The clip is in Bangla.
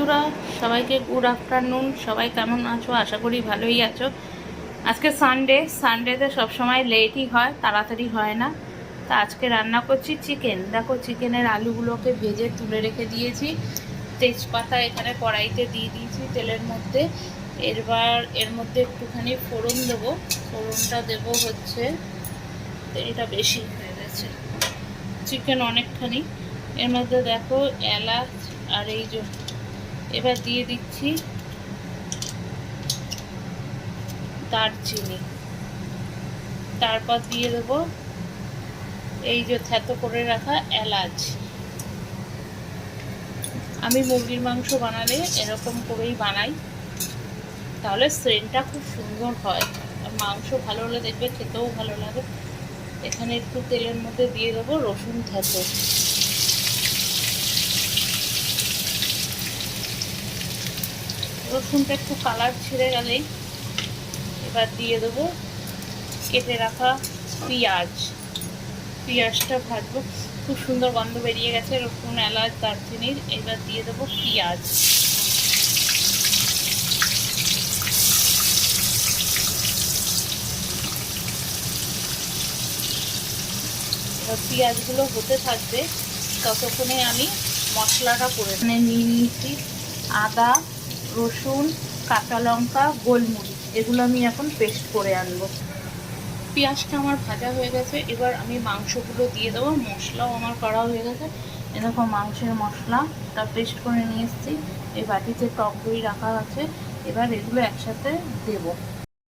বন্ধুরা, সবাইকে গুড আফটারনুন। সবাই কেমন আছো? আশা করি ভালোই আছো। আজকে সানডেতে সবসময় লেটই হয়, তাড়াতাড়ি হয় না। তা আজকে রান্না করছি চিকেন। দেখো, চিকেনের আলুগুলোকে ভেজে তুলে রেখে দিয়েছি। তেজপাতা এখানে কড়াইতে দিয়ে দিয়েছি তেলের মধ্যে। এবার এর মধ্যে একটুখানি ফোড়ন দেবো। ফোড়নটা দেবো হচ্ছে, তেলটা বেশি হয়ে গেছে, চিকেন অনেকখানি। এর মধ্যে দেখো এলাচ আর এই যে, এবার দিয়ে দিচ্ছি দারচিনি। তারপর দিয়ে দেবো এই যে থেতো করে রাখা এলাচ। আমি মুরগির মাংস বানালে এরকম করেই বানাই, তাহলে সেন্টটা খুব সুন্দর হয়। আর মাংস ভালো হলে দেখবে খেতেও ভালো লাগে। এখানে একটু তেলের মধ্যে দিয়ে দেবো রসুন থেতো। রসুনটা একটু কালার ছেড়ে গেলেই এবার দিয়ে দেবো কেটে রাখা পেঁয়াজ। পেঁয়াজটা ভাজবো, খুব সুন্দর গন্ধ বেরিয়ে গেছে রসুন এলাচ দারচিনির। এবার দিয়ে দেবো পেঁয়াজ। এবার পেঁয়াজগুলো হতে থাকবে, ততক্ষণে আমি মশলাটা করে নিয়ে নিয়েছি। আদা, রসুন, কাঁচা লঙ্কা, গোলমরিচ, এগুলো আমি এখন পেস্ট করে আনবো। পেঁয়াজটা আমার ভাজা হয়ে গেছে, এবার আমি মাংসগুলো দিয়ে দেবো। মশলাও আমার করা হয়ে গেছে। এরকম মাংসের মশলাটা পেস্ট করে নিয়ে এসেছি। এই বাটিতে টক দই রাখা আছে, এবার এগুলো একসাথে দেবো।